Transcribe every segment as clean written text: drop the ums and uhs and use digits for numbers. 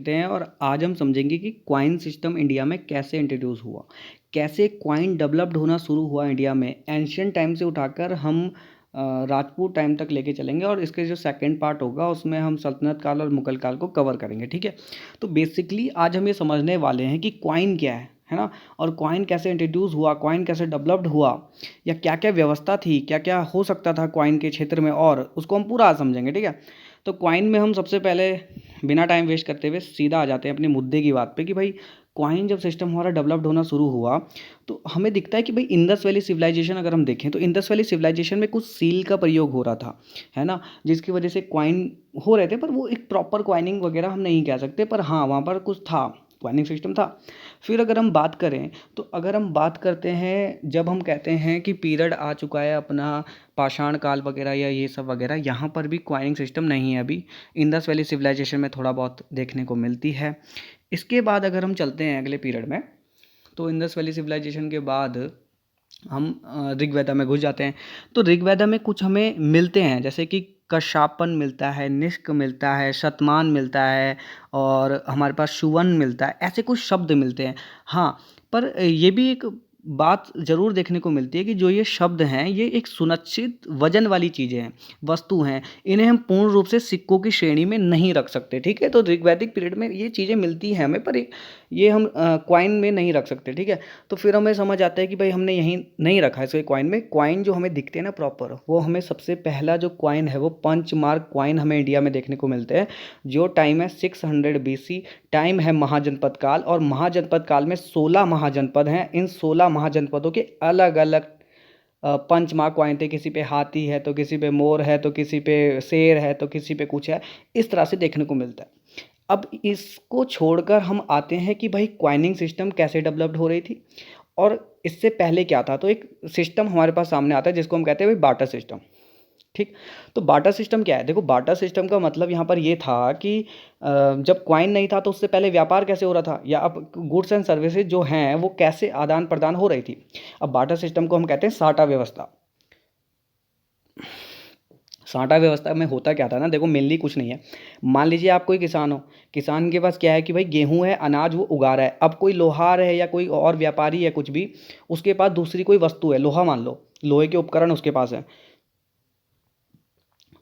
लेते हैं और आज हम समझेंगे कि क्वाइन सिस्टम इंडिया में कैसे इंट्रोड्यूस हुआ, कैसे क्वाइन डेवलप्ड होना शुरू हुआ इंडिया में एंशियंट टाइम से उठाकर हम राजपूत टाइम तक लेके चलेंगे और इसके जो सेकंड पार्ट होगा उसमें हम सल्तनत काल और मुगल काल को कवर करेंगे। ठीक है, तो बेसिकली आज हम ये समझने वाले हैं कि क्वाइन क्या है ना, और क्वाइन कैसे इंट्रोड्यूस हुआ, क्वाइन कैसे डेवलप्ड हुआ, या क्या क्या व्यवस्था थी, क्या क्या हो सकता था क्वाइन के क्षेत्र में, और उसको हम पूरा आज समझेंगे। ठीक है, तो क्वाइन में हम सबसे पहले बिना टाइम वेस्ट करते हुए सीधा आ जाते हैं अपने मुद्दे की बात पे कि भाई क्वाइन जब सिस्टम हमारा डेवलप्ड होना शुरू हुआ तो हमें दिखता है कि भाई इंडस वैली सिविलाइजेशन अगर हम देखें तो इंडस वैली सिविलाइजेशन में कुछ सील का प्रयोग हो रहा था, है ना, जिसकी वजह से क्वाइन हो रहे थे, पर वो एक प्रॉपर क्वाइनिंग वगैरह हम नहीं कह सकते, पर हाँ वहाँ पर कुछ था, क्वाइनिंग सिस्टम था। फिर अगर हम बात करें तो अगर हम बात करते हैं जब हम कहते हैं कि पीरियड आ चुका है अपना पाषाण काल वगैरह या ये सब वगैरह, यहाँ पर भी क्वाइनिंग सिस्टम नहीं है अभी। इंडस वैली सिविलाइजेशन में थोड़ा बहुत देखने को मिलती है। इसके बाद अगर हम चलते हैं अगले पीरियड में तो इंडस वैली सिविलाइजेशन के बाद हम ऋग्वेदा में घुस जाते हैं। तो ऋग्वेदा में कुछ हमें मिलते हैं जैसे कि कशापन मिलता है, निष्क मिलता है, शतमान मिलता है, और हमारे पास शुवन मिलता है, ऐसे कुछ शब्द मिलते हैं। हाँ, पर ये भी एक बात ज़रूर देखने को मिलती है कि जो ये शब्द हैं ये एक सुनिश्चित वजन वाली चीज़ें हैं, वस्तु हैं, इन्हें हम पूर्ण रूप से सिक्कों की श्रेणी में नहीं रख सकते। ठीक है, तो ऋग्वैदिक पीरियड में ये चीज़ें मिलती हैं हमें, पर ये हम क्वाइन में नहीं रख सकते। ठीक है, तो फिर हमें समझ आता है कि भाई हमने यहीं नहीं रखा है इसको क्वाइन में। क्वाइन जो हमें दिखते हैं ना प्रॉपर, वो हमें सबसे पहला जो क्वाइन है वो पंच मार्क क्वाइन हमें इंडिया में देखने को मिलते हैं, जो टाइम है 600 BC। टाइम है महाजनपद काल, और महाजनपद काल में 16 महाजनपद हैं। इन 16 महाजनपदों के अलग अलग पंच मार्क क्वाइन थे, किसी पे हाथी है तो किसी पे मोर है तो किसी पे शेर है तो किसी पे कुछ है, इस तरह से देखने को मिलता है। अब इसको छोड़कर हम आते हैं कि भाई क्वाइनिंग सिस्टम कैसे डेवलप्ड हो रही थी और इससे पहले क्या था। तो एक सिस्टम हमारे पास सामने आता है जिसको हम कहते हैं भाई बाटर सिस्टम। ठीक, तो बाटर सिस्टम क्या है? देखो, बाटर सिस्टम का मतलब यहाँ पर ये था कि जब क्वाइन नहीं था तो उससे पहले व्यापार कैसे हो रहा था, या अब गुड्स एंड सर्विसेज जो हैं वो कैसे आदान प्रदान हो रही थी। अब बाटर सिस्टम को हम कहते हैं साटा व्यवस्था। साटा व्यवस्था में होता क्या था ना, देखो मेनली कुछ नहीं है। मान लीजिए आप कोई किसान हो, किसान के पास क्या है कि भाई गेहूं है, अनाज वो उगा रहा है। अब कोई लोहार है या कोई और व्यापारी है कुछ भी, उसके पास दूसरी कोई वस्तु है, लोहा मान लो, लोहे के उपकरण उसके पास है,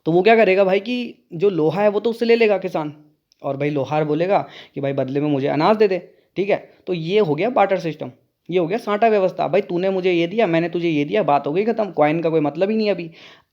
तो वो क्या करेगा भाई कि जो लोहा है वो तो उससे ले लेगा किसान, और भाई लोहार बोलेगा कि भाई बदले में मुझे अनाज दे दे। ठीक है, तो ये हो गया बाटर सिस्टम, ये हो गया साटा व्यवस्था। भाई तूने मुझे ये दिया, मैंने तुझे ये दिया, बात हो गई खत्म, क्वाइन का कोई मतलब ही नहीं है अभी।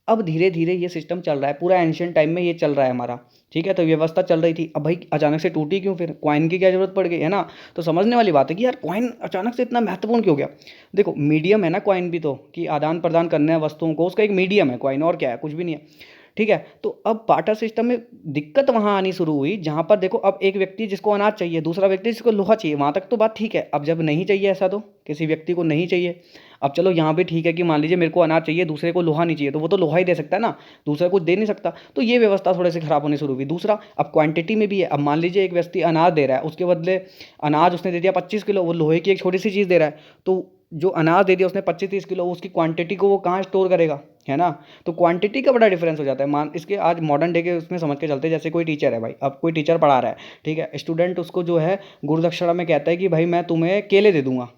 अब धीरे धीरे ये सिस्टम चल रहा है, पूरा एंशियंट टाइम में ये चल रहा है हमारा। ठीक है, तो व्यवस्था चल रही थी, अब भाई अचानक से टूटी क्यों, फिर क्वाइन की क्या जरूरत पड़ गई, है ना। तो समझने वाली बात है कि यार क्वाइन अचानक से इतना महत्वपूर्ण क्यों हो गया। देखो मीडियम है ना क्वाइन भी, तो कि आदान प्रदान करने हैं वस्तुओं को, उसका एक मीडियम है क्वाइन, और क्या है, कुछ भी नहीं है। ठीक है, तो अब बाटर सिस्टम में दिक्कत वहाँ आनी शुरू हुई जहाँ पर देखो, अब एक व्यक्ति जिसको अनाज चाहिए, दूसरा व्यक्ति जिसको लोहा चाहिए, वहाँ तक तो बात ठीक है। अब जब नहीं चाहिए ऐसा, तो किसी व्यक्ति को नहीं चाहिए, अब चलो यहाँ भी ठीक है कि मान लीजिए मेरे को अनाज चाहिए, दूसरे को लोहा नहीं चाहिए, तो वो तो लोहा ही दे सकता है ना, दूसरा कुछ दे नहीं सकता। तो ये व्यवस्था थोड़े से खराब होनी शुरू हुई। दूसरा, अब क्वांटिटी में भी है। अब मान लीजिए एक व्यक्ति अनाज दे रहा है, उसके बदले अनाज उसने दे दिया 25 किलो, वो लोहे की एक छोटी सी चीज़ दे रहा है, तो जो अनाज दे दिया उसने 25-30 किलो, उसकी क्वांटिटी को वो कहाँ स्टोर करेगा, है ना। तो क्वांटिटी का बड़ा डिफरेंस हो जाता है। मान इसके आज मॉडर्न डे के उसमें समझ के चलते हैं, जैसे कोई टीचर है भाई, अब कोई टीचर पढ़ा रहा है, ठीक है, स्टूडेंट उसको जो है गुरुदक्षिणा में कहता है कि भाई मैं तुम्हें केले दे दूंगा।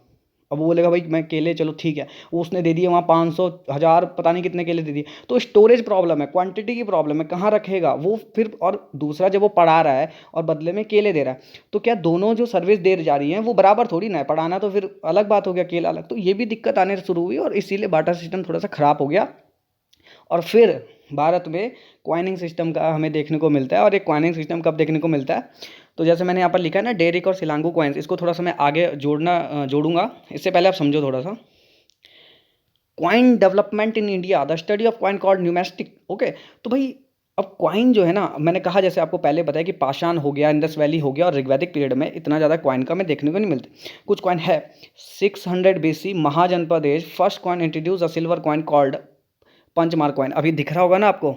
अब वो बोलेगा भाई मैं केले, चलो ठीक है, वो उसने दे दिए वहाँ 500 1000 पता नहीं कितने केले दे दिए। तो स्टोरेज प्रॉब्लम है, क्वांटिटी की प्रॉब्लम है, कहाँ रखेगा वो फिर। और दूसरा, जब वो पढ़ा रहा है और बदले में केले दे रहा है, तो क्या दोनों जो सर्विस दे जा रही हैं वो बराबर थोड़ी ना है। पढ़ाना तो फिर अलग बात हो गया, केला अलग। तो ये भी दिक्कत आने शुरू हुई और इसीलिए बाटा सिस्टम थोड़ा सा खराब हो गया। और फिर भारत में क्वाइनिंग सिस्टम का हमें देखने को मिलता है। और एक क्वाइनिंग सिस्टम कब देखने को मिलता है, तो जैसे मैंने यहाँ पर लिखा है ना, डेरिक और सिलांगू क्वाइंस, इसको थोड़ा सा मैं आगे जोड़ूंगा। इससे पहले आप समझो थोड़ा सा, coin development in India, the study of coin called numismatic. Okay, तो भाई अब क्वाइन जो है ना, मैंने कहा जैसे आपको पहले बताया कि पाषाण हो गया, इंडस वैली हो गया, और ऋग्वैदिक पीरियड में इतना ज़्यादा क्वाइन का हमें देखने को नहीं मिलते। कुछ क्वाइन है। 600 BC Mahajanapada age, first coin introduce a silver coin called punch mark coin. अभी दिख रहा होगा ना आपको,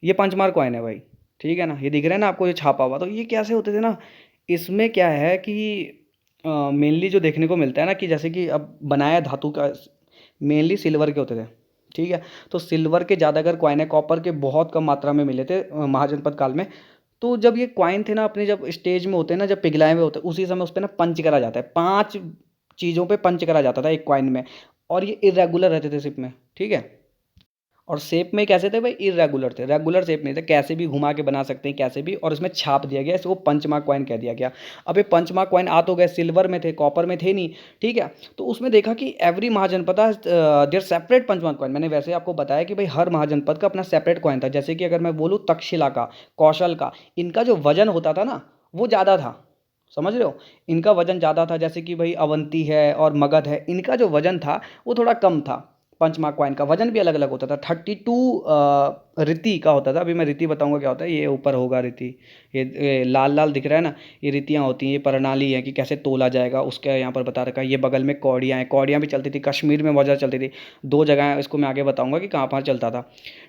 ये पंचमार क्वाइन है भाई, ठीक है ना, ये दिख रहा है ना आपको, ये छापा हुआ। तो ये कैसे होते थे ना, इसमें क्या है कि मेनली जो देखने को मिलता है ना, कि जैसे कि अब बनाया धातु का, मेनली सिल्वर के होते थे। ठीक है, तो सिल्वर के ज़्यादातर क्वाइन है, कॉपर के बहुत कम मात्रा में मिले थे महाजनपद काल में। तो जब ये कॉइन थे ना अपने जब स्टेज में होते हैं ना, जब पिघलाए हुए होते हैं, उसी समय उस पे ना पंच करा जाता है, 5 चीज़ों पे पंच करा जाता था एक कॉइन में, और ये इर्रेगुलर रहते थे शेप में, ठीक है। और शेप में कैसे थे भाई, इर्रेगुलर थे, रेगुलर शेप नहीं थे, कैसे भी घुमा के बना सकते हैं कैसे भी, और इसमें छाप दिया गया, इसको पंचमार्क कॉइन कह दिया गया। अब ये पंचमार्क कॉइन आ तो गए, सिल्वर में थे, कॉपर में थे नहीं, ठीक है। तो उसमें देखा कि every Mahajanapada there separate punch mark coin. मैंने वैसे आपको बताया कि भाई हर महाजनपद का अपना सेपरेट कॉइन था। जैसे कि अगर मैं बोलूँ तक्षशिला का, कौशल का, इनका जो वजन होता था ना वो ज़्यादा था, समझ रहे हो, इनका वजन ज़्यादा था। जैसे कि भाई अवंती है और मगध है, इनका जो वजन था वो थोड़ा कम था। पंचमार्क कॉइन का वजन भी अलग अलग होता था। 32 रीति का होता था। अभी मैं रीति बताऊंगा क्या होता है। ये ऊपर होगा रीति, ये लाल लाल दिख रहा है ना, ये रीतियाँ होती हैं, ये प्रणाली है कि कैसे तोला जाएगा, उसके यहाँ पर बता रखा है। ये बगल में कौड़ियाँ हैं, कौड़ियाँ भी चलती थी, कश्मीर में बहुत ज़्यादा चलती थी। 2 जगह है, इसको मैं आगे बताऊंगा कि कहाँ पर चलता था,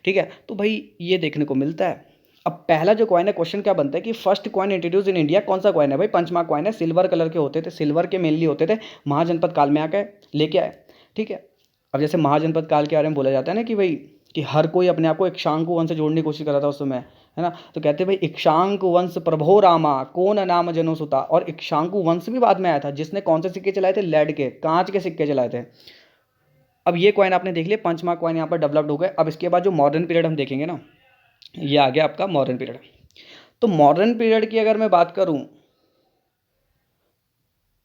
ठीक है। तो भाई ये देखने को मिलता है। अब पहला जो कॉइन है, क्वेश्चन क्या बनता है कि first coin introduce in India कौन सा कॉइन है भाई, पंचमार्क कॉइन है, सिल्वर कलर के होते थे, सिल्वर के मेनली होते थे, महाजनपद काल में आके लेके आए, ठीक है। अब जैसे महाजनपद काल के बारे में बोला जाता है ना कि भाई कि हर कोई अपने आप को इक्ष्वाकु वंश से जोड़ने की कोशिश कर रहा था उस समय, है ना। तो कहते हैं भाई इक्ष्वाकु वंश प्रभो रामा कौन नाम जनो सुता, और इक्ष्वाकु वंश भी बाद में आया था, जिसने कौन से सिक्के चलाए थे, लेड के, कांच के सिक्के चलाए थे। अब ये कॉइन आपने देख लिया, पंचमार्क कॉइन यहाँ पर डेवलप्ड हो गए। अब इसके बाद जो मॉडर्न पीरियड हम देखेंगे ना, ये आ गया आपका मॉडर्न पीरियड। तो मॉडर्न पीरियड की अगर मैं बात करूं,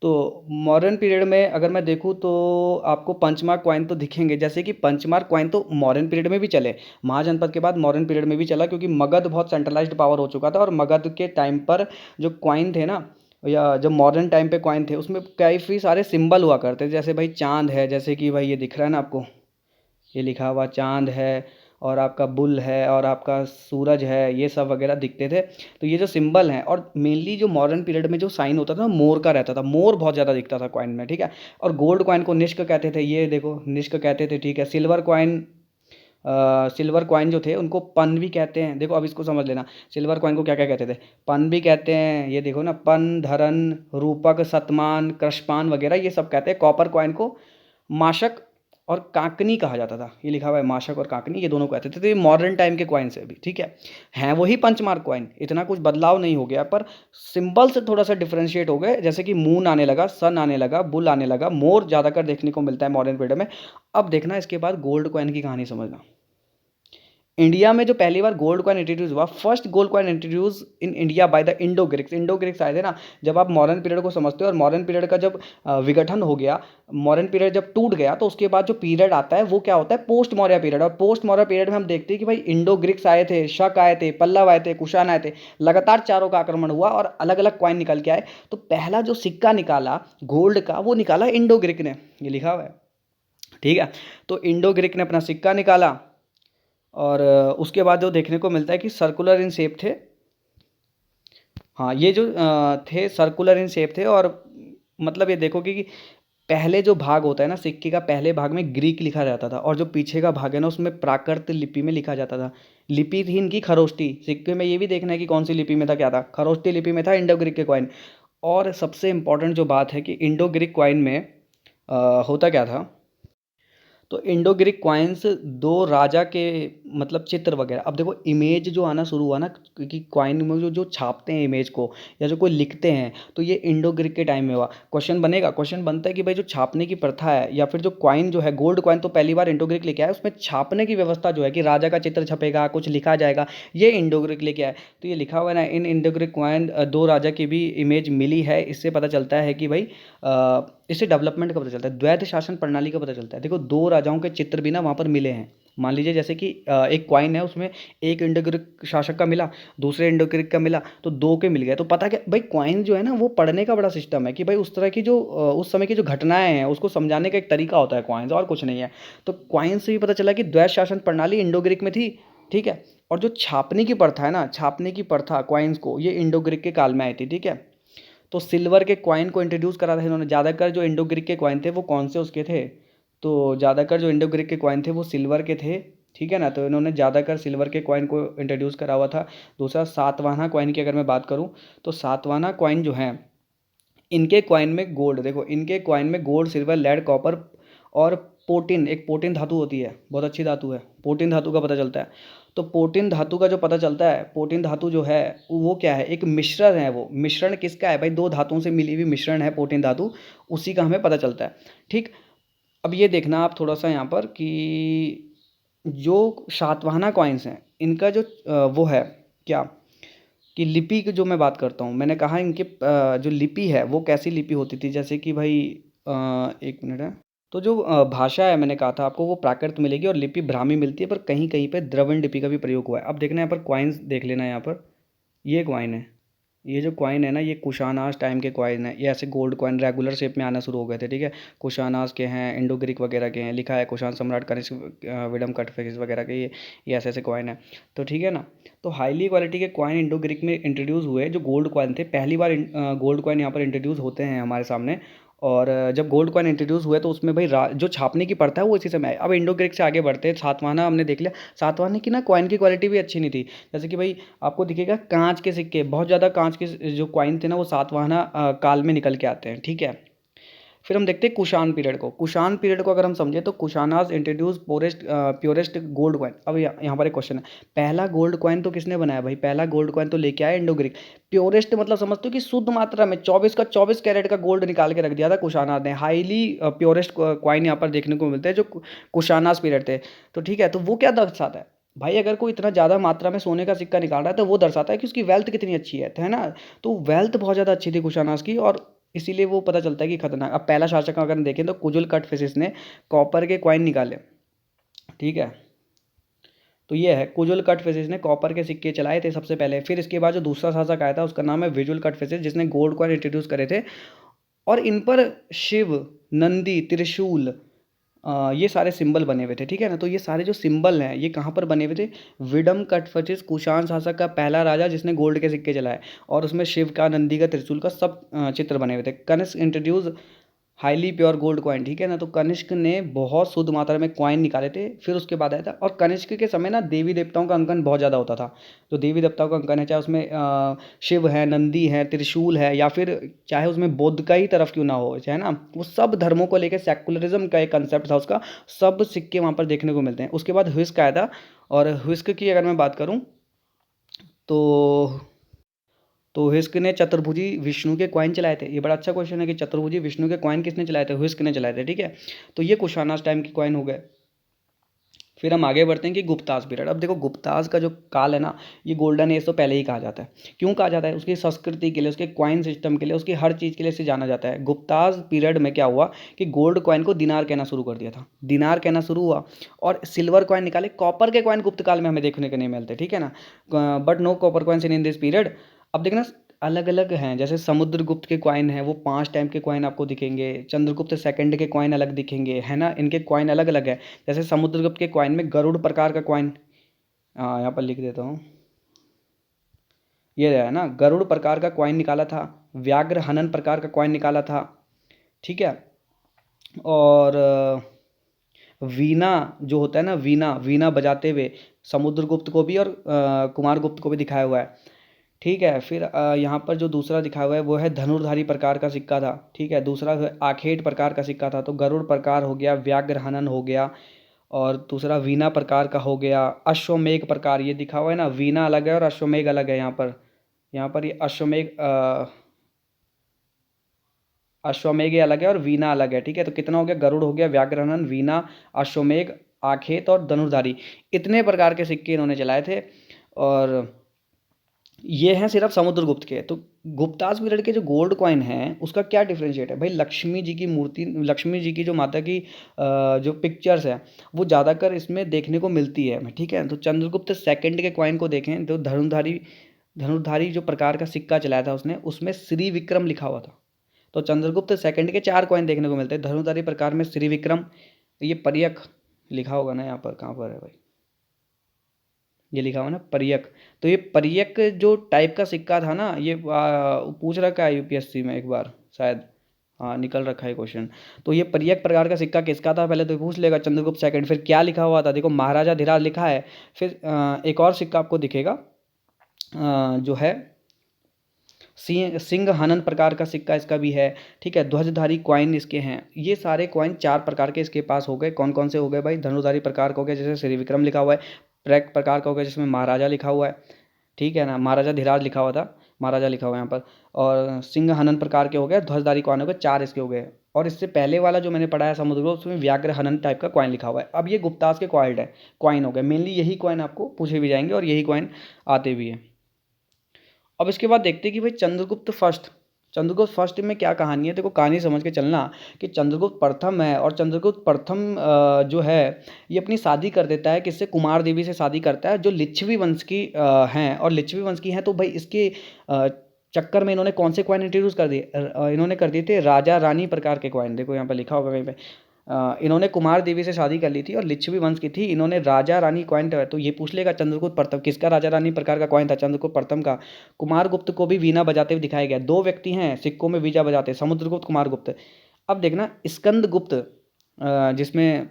तो मॉडर्न पीरियड में अगर मैं देखूं तो आपको पंचमार्क कॉइन तो दिखेंगे। जैसे कि पंचमार्क कॉइन तो मॉडर्न पीरियड में भी चले, महाजनपद के बाद मॉडर्न पीरियड में भी चला, क्योंकि मगध बहुत सेंट्रलाइज्ड पावर हो चुका था। और मगध के टाइम पर जो कॉइन थे ना, या जब मॉडर्न टाइम पे कॉइन थे, उसमें काफ़ी सारे सिंबल हुआ करते थे। जैसे भाई चांद है, जैसे कि भाई ये दिख रहा है ना आपको, ये लिखा हुआ चांद है, और आपका बुल है, और आपका सूरज है, ये सब वगैरह दिखते थे। तो ये जो सिंबल हैं, और मेनली जो मॉडर्न पीरियड में जो साइन होता था मोर का रहता था, मोर बहुत ज़्यादा दिखता था कॉइन में, ठीक है। और गोल्ड कॉइन को निष्क कहते थे, ये देखो निष्क कहते थे, ठीक है। सिल्वर कॉइन, सिल्वर कॉइन जो थे उनको पन भी कहते हैं। देखो अब इसको समझ लेना, सिल्वर कॉइन को क्या क्या कहते थे, पन भी कहते हैं, ये देखो ना, पन, धरन, रूपक, शतमान, कृष्पान वगैरह ये सब कहते हैं। कॉपर कॉइन को माशक और काकनी कहा जाता था, ये लिखा हुआ है माशक और काकनी, ये दोनों कहते थे। तो ये मॉडर्न टाइम के कॉइन से भी, ठीक है वही पंचमार्क कॉइन, इतना कुछ बदलाव नहीं हो गया, पर सिंबल से थोड़ा सा डिफ्रेंशिएट हो गए। जैसे कि मून आने लगा, सन आने लगा, बुल आने लगा, मोर ज़्यादातर देखने को मिलता है मॉडर्न पीरियड में। अब देखना इसके बाद गोल्ड कॉइन की कहानी समझना। इंडिया में जो पहली बार गोल्ड कॉइन इंट्रोड्यूस हुआ, first gold coin introduce in India by the Indo Greeks. Indo Greeks आए थे ना, जब आप मॉडर्न पीरियड को समझते हो, और मॉडर्न पीरियड का जब विघटन हो गया, मॉडर्न पीरियड जब टूट गया, तो उसके बाद जो पीरियड आता है वो क्या होता है, पोस्ट मौर्य पीरियड। और पोस्ट मौर्य पीरियड में हम देखते हैं कि भाई इंडो ग्रीक्स आए थे, शक आए थे, पल्लव आए थे, कुषाण आए थे, लगातार चारों का आक्रमण हुआ और अलग अलग कॉइन निकल के आए। तो पहला जो सिक्का निकाला गोल्ड का, वो निकाला इंडो ग्रीक ने, ये लिखा हुआ है, ठीक है। तो इंडो ग्रीक ने अपना सिक्का निकाला, और उसके बाद जो देखने को मिलता है कि सर्कुलर इन शेप थे। हाँ, ये जो थे सर्कुलर इन शेप थे, और मतलब ये देखो कि पहले जो भाग होता है ना सिक्के का, पहले भाग में ग्रीक लिखा जाता था, और जो पीछे का भाग है ना उसमें प्राकृत लिपि में लिखा जाता था। लिपि थी इनकी खरोष्टी। सिक्के में ये भी देखना है कि कौन सी लिपि में था, क्या था, खरोष्टी लिपि में था इंडो ग्रीक के कॉइन। और सबसे इंपॉर्टेंट जो बात है कि इंडो ग्रीक कॉइन में होता क्या था, तो इंडो ग्रीक क्वाइंस दो राजा के मतलब चित्र वगैरह। अब देखो इमेज जो आना शुरू हुआ ना, क्योंकि क्वाइन में जो जो छापते हैं इमेज को, या जो कोई लिखते हैं, तो ये इंडो ग्रीक के टाइम में हुआ। क्वेश्चन बनेगा, क्वेश्चन बनता है कि भाई जो छापने की प्रथा है, या फिर जो क्वाइन जो है गोल्ड क्वाइन, तो पहली बार इंडो ग्रीक लेके आया, उसमें छापने की व्यवस्था जो है कि राजा का चित्र छपेगा, कुछ लिखा जाएगा, ये इंडो ग्रीक लेके आया। तो ये लिखा हुआ है ना, इन इंडो ग्रीक क्वाइन दो राजा की भी इमेज मिली है। इससे पता चलता है कि भाई इससे डेवलपमेंट का पता चलता है, द्वैत शासन प्रणाली का पता चलता है। देखो दो राजाओं के चित्र भी ना वहाँ पर मिले हैं। मान लीजिए जैसे कि एक क्वाइन है, उसमें एक इंडो ग्रीक शासक का मिला, दूसरे इंडो ग्रीक का मिला, तो दो के मिल गए। तो पता क्या भाई, क्वाइन जो है ना वो पढ़ने का बड़ा सिस्टम है कि भाई उस तरह की जो उस समय की जो घटनाएं हैं उसको समझाने का एक तरीका होता है क्वाइंस, और कुछ नहीं है। तो क्वाइन से भी पता चला कि द्वैत शासन प्रणाली इंडो ग्रीक में थी, ठीक है। और जो छापने की प्रथा है ना, छापने की प्रथा क्वाइंस को, ये इंडो ग्रीक के काल में आई थी, ठीक है। तो सिल्वर के कॉइन को इंट्रोड्यूस करा था इन्होंने। ज़्यादातर जो इंडो ग्रीक के कॉइन थे वो कौन से उसके थे, तो ज़्यादातर जो इंडो ग्रीक के कॉइन थे वो सिल्वर के थे, ठीक है ना। तो इन्होंने ज़्यादातर सिल्वर के कॉइन को इंट्रोड्यूस करा हुआ था। दूसरा सातवाहना कॉइन की अगर मैं बात करूँ, तो सातवाहना कॉइन जो हैं, इनके कॉइन में गोल्ड, देखो इनके कॉइन में गोल्ड, सिल्वर, लेड, कॉपर और पोटिन, एक पोटिन धातु होती है, बहुत अच्छी धातु है, पोटिन धातु का पता चलता है। तो पोर्टिन धातु का जो पता चलता है, पोर्टिन धातु जो है वो क्या है, एक मिश्रण है। वो मिश्रण किसका है भाई, दो धातुओं से मिली हुई मिश्रण है पोर्टिन धातु, उसी का हमें पता चलता है। ठीक, अब ये देखना आप थोड़ा सा यहाँ पर कि जो सातवाहना कॉइन्स हैं इनका जो वो है क्या, कि लिपि की जो मैं बात करता हूँ, मैंने कहा इनके जो लिपि है वो कैसी लिपि होती थी, जैसे कि भाई एक मिनट है, तो जो भाषा है मैंने कहा था आपको वो प्राकृत मिलेगी और लिपि ब्राह्मी मिलती है, पर कहीं कहीं पे द्रविड़ लिपि का भी प्रयोग हुआ है। अब देखना यहाँ पर क्वाइंस देख लेना, यहाँ पर ये क्वाइन है, ये जो कॉइन है ना ये कुशानास टाइम के कॉइन है। ये ऐसे गोल्ड कॉइन रेगुलर शेप में आना शुरू हो गए थे, ठीक है। कुशानास के हैं, इंडो ग्रीक वगैरह के हैं, लिखा है कुषाण सम्राट कनिष्क विडम कटफिस वगैरह के, ये ऐसे ऐसे कॉइन है। तो ठीक है ना, तो हाईली क्वालिटी के कॉइन इंडो ग्रीक में इंट्रोड्यूस हुए, जो गोल्ड कॉइन थे। पहली बार गोल्ड कॉइन यहाँ पर इंट्रोड्यूस होते हैं हमारे सामने। और जब गोल्ड कॉइन इंट्रोड्यूस हुए तो उसमें भाई जो छापने की प्रथा है वो इसी समय आई। अब इंडो ग्रीक से आगे बढ़ते हैं, सातवाहना हमने देख लिया। सातवाहना की ना कॉइन की क्वालिटी भी अच्छी नहीं थी, जैसे कि भाई आपको दिखेगा कांच के सिक्के, बहुत ज़्यादा कांच के जो कॉइन थे ना वो सातवाहना काल में निकल के आते हैं, ठीक है। फिर हम देखते हैं कुषाण पीरियड को। कुषाण पीरियड को अगर हम समझें तो Kushanas introduce purest gold coin. अब यहाँ पर एक क्वेश्चन है, पहला गोल्ड कॉइन तो किसने बनाया भाई, पहला गोल्ड कॉइन तो लेके आया इंडो ग्रीक। प्योरेस्ट मतलब समझते हो कि शुद्ध मात्रा में 24 का 24 कैरेट का गोल्ड निकाल के रख दिया था कुशानाज ने। हाईली प्योरेस्ट कॉइन यहाँ पर देखने को मिलते हैं जो कुशानाज पीरियड थे। तो ठीक है, तो वो क्या दर्शाता है भाई, अगर कोई इतना ज़्यादा मात्रा में सोने का सिक्का निकाल रहा है तो वो दर्शाता है कि उसकी वेल्थ कितनी अच्छी है ना। तो वेल्थ बहुत ज़्यादा अच्छी थी कुशानाज की, और इसीलिए वो पता चलता है कि खतरनाक। अब पहला शासक अगर देखें तो कुजुल कटफिसिस ने कॉपर के कॉइन निकाले, ठीक है। तो ये है कुजुल कटफिसिस ने कॉपर के सिक्के चलाए थे सबसे पहले। फिर इसके बाद जो दूसरा शासक आया था उसका नाम है विजुअल कटफिसिस, जिसने गोल्ड कॉइन इंट्रोड्यूस करे थे। और इन पर शिव, नंदी, त्रिशूल, ये सारे सिंबल बने हुए थे, ठीक है ना। तो ये सारे जो सिंबल हैं ये कहाँ पर बने हुए थे, विडम कटफचिस कुषाण शासक का पहला राजा जिसने गोल्ड के सिक्के चलाए, और उसमें शिव का, नंदी का, त्रिशूल का सब चित्र बने हुए थे। Kanishka introduce highly pure gold coin, ठीक है ना। तो कनिष्क ने बहुत शुद्ध मात्रा में कॉइन निकाले थे। फिर उसके बाद आया था, और कनिष्क के समय ना देवी देवताओं का अंकन बहुत ज़्यादा होता था। जो देवी देवताओं का अंकन है, चाहे उसमें शिव है, नंदी है, त्रिशूल है, या फिर चाहे उसमें बौद्ध का ही तरफ क्यों ना हो, चाहे ना, वो सब धर्मों को लेकर सेकुलरिज्म का एक कंसेप्ट था उसका, सब सिक्के वहाँ पर देखने को मिलते हैं। उसके बाद ह्विस्क आया था, और ह्विस्क की अगर मैं बात करूँ तो ह्विस्क ने चतुर्भुजी विष्णु के कॉइन चलाए थे। ये बड़ा अच्छा क्वेश्चन है कि चतुर्भुजी विष्णु के कॉइन किसने चलाए थे, ह्विस्क ने चलाए थे, ठीक है। तो ये कुशानास टाइम के कॉइन हो गए। फिर हम आगे बढ़ते हैं कि गुप्ताज पीरियड। अब देखो गुप्ताज का जो काल है ना, ये गोल्डन एज तो पहले ही कहा जाता है। क्यों कहा जाता है, उसकी संस्कृति के लिए, उसके कॉइन सिस्टम के लिए, उसकी हर चीज़ के लिए इसे जाना जाता है। गुप्ताज पीरियड में क्या हुआ कि गोल्ड कॉइन को दिनार कहना शुरू कर दिया था, दिनार कहना शुरू हुआ, और सिल्वर कॉइन निकाले। कॉपर के कॉइन गुप्त काल में हमें देखने को नहीं मिलते, ठीक है ना, but no copper coins in this period. अब देखना अलग अलग हैं, जैसे समुद्रगुप्त के कॉइन हैं वो 5 टाइम के कॉइन आपको दिखेंगे, चंद्रगुप्त सेकंड के कॉइन अलग दिखेंगे, है ना, इनके कॉइन अलग अलग है। जैसे समुद्रगुप्त के कॉइन में गरुड़ प्रकार का कॉइन, यहाँ पर लिख देता हूँ, ये है ना, गरुड़ प्रकार का कॉइन निकाला था, व्याघ्र हनन प्रकार का कॉइन निकाला था, ठीक है। और वीणा जो होता है ना, वीणा वीणा बजाते हुए समुद्रगुप्त को भी और कुमारगुप्त को भी दिखाया हुआ है, ठीक है। फिर यहाँ पर जो दूसरा दिखा हुआ है वो है धनुर्धारी प्रकार का सिक्का था, ठीक है। दूसरा है आखेट प्रकार का सिक्का था। तो गरुड़ प्रकार हो गया, व्याघ्र हनन हो गया, और दूसरा वीणा प्रकार का हो गया। अश्वमेघ प्रकार ये दिखा हुआ है ना, वीणा अलग है और अश्वमेघ अलग है। यहाँ पर ये अश्वमेघ ये अलग है और वीणा अलग है, ठीक है। तो कितना हो गया, गरुड़ हो गया, व्याघ्र हनन, वीणा, अश्वमेघ, आखेट और धनुर्धारी, इतने प्रकार के सिक्के इन्होंने चलाए थे। और ये हैं सिर्फ समुद्रगुप्त के। तो गुप्ताज पीरियड के जो गोल्ड कॉइन हैं उसका क्या डिफरेंशिएट है भाई, लक्ष्मी जी की मूर्ति, लक्ष्मी जी की जो माता की जो पिक्चर्स है वो ज़्यादातर इसमें देखने को मिलती है, ठीक है। तो चंद्रगुप्त सेकंड के कॉइन को देखें तो धनुर्धारी धनुर्धारी जो प्रकार का सिक्का चलाया था उसने, उसमें श्री विक्रम लिखा हुआ था। तो चंद्रगुप्त सेकंड के 4 कॉइन देखने को मिलते हैं। धनुर्धारी प्रकार में श्री विक्रम, ये परियक लिखा होगा ना, यहाँ पर कहाँ पर है भाई, ये लिखा हुआ ना परियक। तो ये परियक जो टाइप का सिक्का था ना, ये पूछ रखा है यूपीएससी में एक बार शायद, हाँ निकल रखा है क्वेश्चन। तो ये परियक प्रकार का सिक्का किसका था पहले तो पूछ लेगा, चंद्रगुप्त सेकंड। फिर क्या लिखा हुआ था, देखो महाराजा धीराज लिखा है। फिर एक और सिक्का आपको दिखेगा जो है सिंह हनन प्रकार का सिक्का इसका भी है, ठीक है। ध्वजधारी कॉइन इसके हैं। ये सारे कॉइन 4 प्रकार के इसके पास हो गए। कौन कौन से हो गए भाई, धनुर्धारी प्रकार का हो गया जैसे श्री विक्रम लिखा हुआ है, प्रकार का हो गया जिसमें महाराजा लिखा हुआ है, ठीक है ना, महाराजा धीराज लिखा हुआ था, महाराजा लिखा हुआ है यहाँ पर। और सिंह हनन प्रकार के हो गए, ध्वजधारी कॉइन हो गए, 4 इसके हो गए। और इससे पहले वाला जो मैंने पढ़ा है समुद्रगुप्त, उसमें व्याघ्र हनन टाइप का कॉइन लिखा हुआ है। अब ये गुप्तास के कॉइल्ड है, कॉइन हो गए, मेनली यही कॉइन आपको पूछे भी जाएंगे और यही कॉइन आते भी हैं। अब इसके बाद देखते हैं कि भाई चंद्रगुप्त फर्स्ट में क्या कहानी है। देखो कहानी समझ के चलना कि चंद्रगुप्त प्रथम है, और चंद्रगुप्त प्रथम जो है ये अपनी शादी कर देता है, किससे, कुमार देवी से शादी करता है, जो लिच्छवी वंश की हैं, और लिच्छवी वंश की हैं। तो भाई इसके चक्कर में इन्होंने कौन से कॉइन इंट्रोड्यूस कर दिए, इन्होंने कर दिए थे राजा रानी प्रकार के कॉइन। देखो यहाँ पर लिखा होगा कहीं पे, इन्होंने कुमार देवी से शादी कर ली थी और लिच्छवी वंश की थी, इन्होंने राजा रानी कॉइन। तो ये पूछ लेगा चंद्रगुप्त प्रथम किसका राजा रानी प्रकार का कॉइन था, चंद्रगुप्त प्रथम का। कुमारगुप्त को भी वीणा बजाते हुए दिखाया गया, 2 व्यक्ति हैं सिक्कों में वीणा बजाते, समुद्रगुप्त, कुमारगुप्त। अब देखना स्कंदगुप्त, जिसमें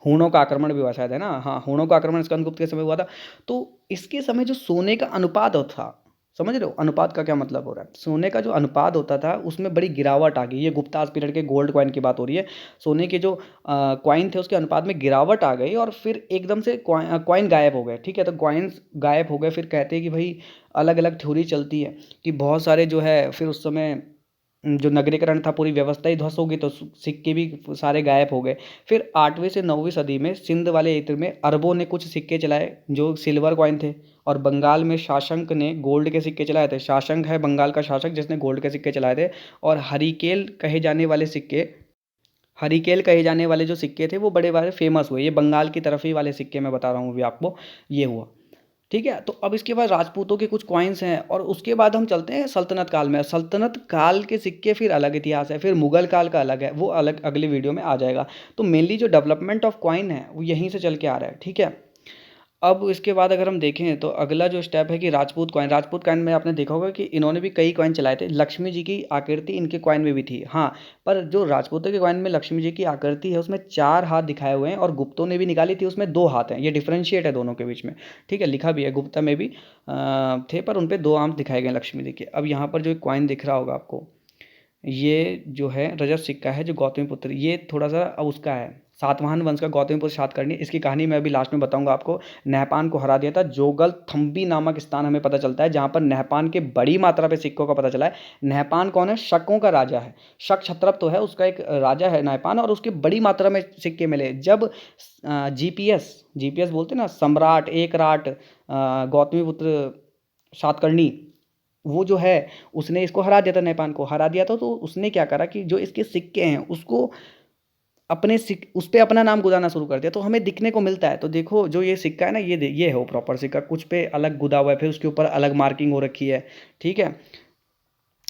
हूणों का आक्रमण भी हुआ शायद, है ना, हाँ, हूणों का आक्रमण स्कंदगुप्त के समय हुआ था। तो इसके समय जो सोने का अनुपात था, समझ रहे हो अनुपात का क्या मतलब हो रहा है, सोने का जो अनुपात होता था उसमें बड़ी गिरावट आ गई। ये गुप्तास पीरियड के गोल्ड कॉइन की बात हो रही है। सोने के जो कॉइन थे उसके अनुपात में गिरावट आ गई, और फिर एकदम से कॉइन गायब हो गए, ठीक है। तो कॉइन्स गायब हो गए, फिर कहते हैं कि भाई अलग अलग थ्योरी चलती है कि बहुत सारे जो है, फिर उस समय जो नगरीकरण था पूरी व्यवस्था ही ध्वस्त हो गई, तो सिक्के भी सारे गायब हो गए। फिर 8वीं से 9वीं सदी में सिंध वाले क्षेत्र में अरबों ने कुछ सिक्के चलाए जो सिल्वर कॉइन थे, और बंगाल में शासंक ने गोल्ड के सिक्के चलाए थे। शासंक है बंगाल का शासक जिसने गोल्ड के सिक्के चलाए थे। और हरिकेल कहे जाने वाले जो सिक्के थे वो बड़े बड़े फेमस हुए। ये बंगाल की तरफ ही वाले सिक्के मैं बता रहा हूँ अभी आपको, ये हुआ, ठीक है। तो अब इसके बाद राजपूतों के कुछ कॉइन्स हैं, और उसके बाद हम चलते हैं सल्तनत काल में। सल्तनत काल के सिक्के फिर अलग इतिहास है, फिर मुगल काल का अलग है, वो अलग अगले वीडियो में आ जाएगा। तो मेनली जो डेवलपमेंट ऑफ कॉइन है वो यहीं से चल के आ रहा है, ठीक है। अब इसके बाद अगर हम देखें तो अगला जो स्टेप है कि राजपूत कॉइन में आपने देखा होगा कि इन्होंने भी कई कॉइन चलाए थे। लक्ष्मी जी की आकृति इनके कॉइन में भी थी, हाँ। पर जो राजपूतों के कॉइन में लक्ष्मी जी की आकृति है उसमें 4 हाथ दिखाए हुए हैं, और गुप्तों ने भी निकाली थी उसमें 2 हाथ हैं। ये डिफ्रेंशिएट है दोनों के बीच में, ठीक है, लिखा भी है, गुप्ता में भी थे पर उन पर 2 आंख दिखाए गए लक्ष्मी जी के। अब यहाँ पर जो कॉइन दिख रहा होगा आपको, ये जो है रजत सिक्का है, जो गौतमीपुत्र, ये थोड़ा सा उसका है, सातवाहन वंश का गौतमीपुत्र सातकर्णी। इसकी कहानी मैं अभी लास्ट में बताऊंगा आपको। नहपान को हरा दिया था। जोगल थम्बी नामक स्थान हमें पता चलता है जहाँ पर नहपान के बड़ी मात्रा पे सिक्कों का पता चला है। नहपान कौन है, शकों का राजा है, शक क्षत्रप तो है, उसका एक राजा है नहपान, और उसके बड़ी मात्रा में सिक्के मिले। जब जीपीएस बोलते ना, सम्राट एकराट गौतमीपुत्र सातकर्णी, वो जो है उसने इसको हरा दिया था, नेपान को हरा दिया था। तो उसने क्या करा कि जो इसके सिक्के हैं उसको उस पे अपना नाम गुदाना शुरू कर दिया, तो हमें दिखने को मिलता है। तो देखो जो ये सिक्का है ना, ये है वो प्रॉपर सिक्का, कुछ पे अलग गुदा हुआ है, फिर उसके ऊपर अलग मार्किंग हो रखी है, ठीक है।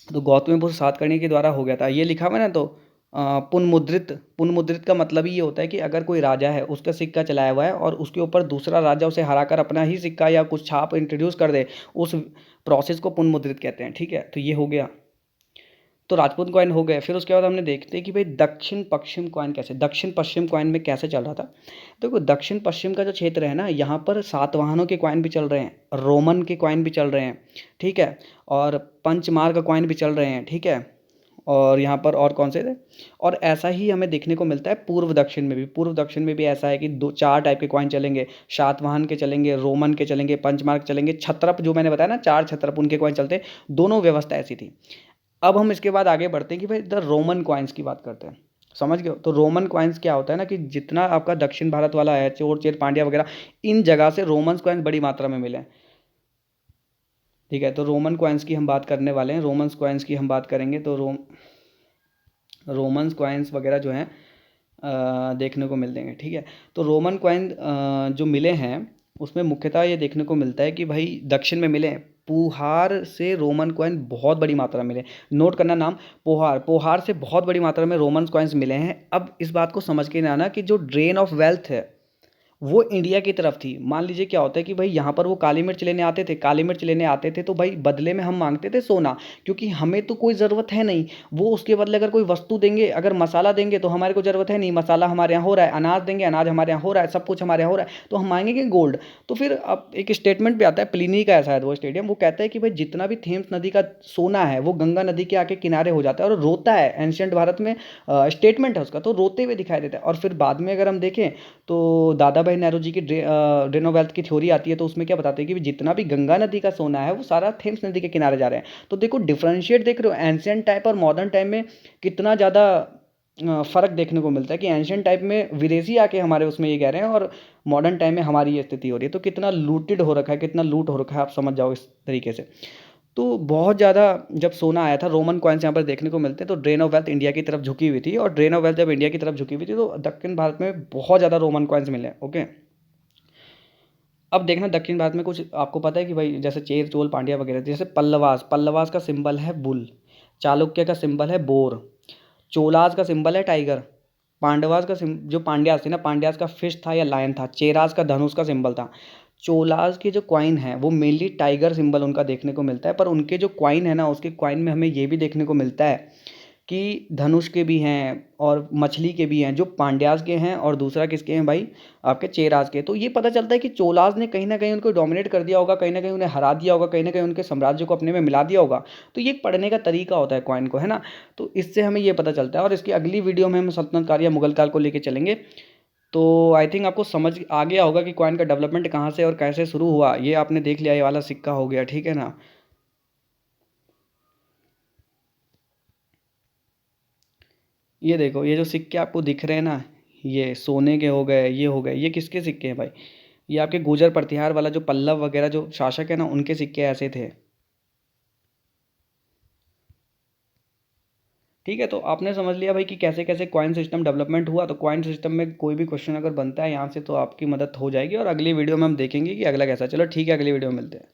तो गौतमीपुत्र सातकर्णी के द्वारा हो गया था, ये लिखा हुआ है ना। तो पुनमुद्रित का मतलब ही ये होता है कि अगर कोई राजा है उसका सिक्का चलाया हुआ है और उसके ऊपर दूसरा राजा उसे हराकर अपना ही सिक्का या कुछ छाप इंट्रोड्यूस कर दे, उस प्रोसेस को पुनमुद्रित कहते हैं, ठीक है। तो ये हो गया, तो राजपूत कॉइन हो गए। फिर उसके बाद हमने देखते हैं कि भाई दक्षिण पश्चिम कॉइन कैसे, दक्षिण पश्चिम कॉइन में कैसे चल रहा था। देखो दक्षिण पश्चिम का जो क्षेत्र है ना, यहाँ पर सातवाहनों के कॉइन भी चल रहे हैं, रोमन के कॉइन भी चल रहे हैं, ठीक है, और पंचमार्ग कॉइन भी चल रहे हैं, ठीक है। और यहाँ पर और कौन से थे, और ऐसा ही हमें देखने को मिलता है पूर्व दक्षिण में भी ऐसा है कि 4 टाइप के कॉइन चलेंगे। सातवाहन के चलेंगे, रोमन के चलेंगे, पंचमार्ग चलेंगे, छत्रप जो मैंने बताया ना, 4 छत्रप उनके कॉइन चलते, दोनों व्यवस्था ऐसी थी। अब हम इसके बाद आगे बढ़ते हैं कि भाई द रोमन कॉइन्स की बात करते हैं, समझ गए। तो रोमन कॉइन्स क्या होता है ना, कि जितना आपका दक्षिण भारत वाला है, चोर चेर पांड्या वगैरह, इन जगह से रोमन कॉइन्स बड़ी मात्रा में मिले, ठीक है। तो रोमन कॉइन्स की हम बात करने वाले हैं, रोमन कॉइन्स की हम बात करेंगे। तो रोमन कॉइन्स वगैरह जो हैं देखने को मिल देंगे, ठीक है। तो रोमन कॉइन जो मिले हैं उसमें मुख्यतः ये देखने को मिलता है कि भाई दक्षिण में मिले, पुहार से रोमन कॉइन बहुत बड़ी मात्रा में मिले। नोट करना नाम, पोहार से बहुत बड़ी मात्रा में रोमन कॉइन्स मिले हैं। अब इस बात को समझ के आना कि जो ड्रेन ऑफ वेल्थ है वो इंडिया की तरफ थी। मान लीजिए क्या होता है कि भाई यहाँ पर वो काली मिर्च लेने आते थे, तो भाई बदले में हम मांगते थे सोना, क्योंकि हमें तो कोई ज़रूरत है नहीं। वो उसके बदले अगर कोई वस्तु देंगे, अगर मसाला देंगे तो हमारे को ज़रूरत है नहीं, मसाला हमारे यहाँ हो रहा है, अनाज देंगे, अनाज हमारे यहाँ हो रहा है, सब कुछ हमारे यहाँ हो रहा है, तो हम मांगेंगे गोल्ड। तो फिर अब एक स्टेटमेंट भी आता है, प्लिनी का ऐसा है वो स्टेडियम, वो कहता है कि भाई जितना भी थेम्स नदी का सोना है वो गंगा नदी के आके किनारे हो जाता है, और रोता है। एंशियंट भारत में स्टेटमेंट है उसका, तो रोते हुए दिखाई देता है। और फिर बाद में अगर हम देखें तो दादा जवाहरभाई नेहरू जी की ड्रेन ऑफ वेल्थ की थ्योरी आती है, तो उसमें क्या बताते हैं कि जितना भी गंगा नदी का सोना है वो सारा थेम्स नदी के किनारे जा रहे हैं। तो देखो डिफरेंशिएट देख रहे हो, एंशियंट टाइप और मॉडर्न टाइम में कितना ज़्यादा फ़र्क देखने को मिलता है कि एंशियंट टाइप में विदेशी आके हमारे उसमें ये कह रहे हैं और मॉडर्न टाइम में हमारी ये स्थिति हो रही है। तो कितना लूटेड हो रखा है, कितना लूट हो रखा है, आप समझ जाओ इस तरीके से। तो बहुत ज़्यादा जब सोना आया था, रोमन कॉइन्स यहाँ पर देखने को मिलते हैं, तो ड्रेन ऑफ वेल्थ इंडिया की तरफ झुकी हुई थी, और ड्रेन ऑफ वेल्थ जब इंडिया की तरफ झुकी हुई थी तो दक्षिण भारत में बहुत ज़्यादा रोमन कॉइन्स मिले। ओके, अब देखना दक्षिण भारत में कुछ आपको पता है कि भाई जैसे चेर चोल पांड्या वगैरह, जैसे पल्लवास, पल्लवास का सिंबल है बुल, चालुक्य का सिंबल है बोर, चोलाज का सिंबल है टाइगर, पांडवास का जो पांड्यास थे ना, पांड्यास का फिश था या लायन था, चेराज का धनुष का सिंबल था। चोलाज के जो कॉइन है वो मेनली टाइगर सिंबल उनका देखने को मिलता है, पर उनके जो कॉइन है ना, उसके कॉइन में हमें ये भी देखने को मिलता है कि धनुष के भी हैं और मछली के भी हैं, जो पांड्यास के हैं, और दूसरा किसके हैं भाई, आपके चेराज के। तो ये पता चलता है कि चोलाज ने कहीं ना कहीं उनको डोमिनेट कर दिया होगा, कहीं ना कहीं उन्हें हरा दिया होगा, कहीं ना कहीं उनके साम्राज्य को अपने में मिला दिया होगा। तो ये एक पढ़ने का तरीका होता है कॉइन को, है ना। तो इससे हमें ये पता चलता है, और इसकी अगली वीडियो में हम सल्तनत काल या मुगल काल को लेके चलेंगे। तो आई थिंक आपको समझ आ गया होगा कि कॉइन का डेवलपमेंट कहाँ से और कैसे शुरू हुआ। ये आपने देख लिया, ये वाला सिक्का हो गया, ठीक है ना। ये देखो, ये जो सिक्के आपको दिख रहे हैं ना, ये सोने के हो गए, ये हो गए, ये किसके सिक्के हैं भाई, ये आपके गुर्जर प्रतिहार वाला जो पल्लव वगैरह जो शासक है ना, उनके सिक्के ऐसे थे। ठीक है, तो आपने समझ लिया भाई कि कैसे कैसे कॉइन सिस्टम डेवलपमेंट हुआ। तो कॉइन सिस्टम में कोई भी क्वेश्चन अगर बनता है यहाँ से, तो आपकी मदद हो जाएगी, और अगली वीडियो में हम देखेंगे कि अगला कैसा। चलो ठीक है, अगली वीडियो में मिलते हैं।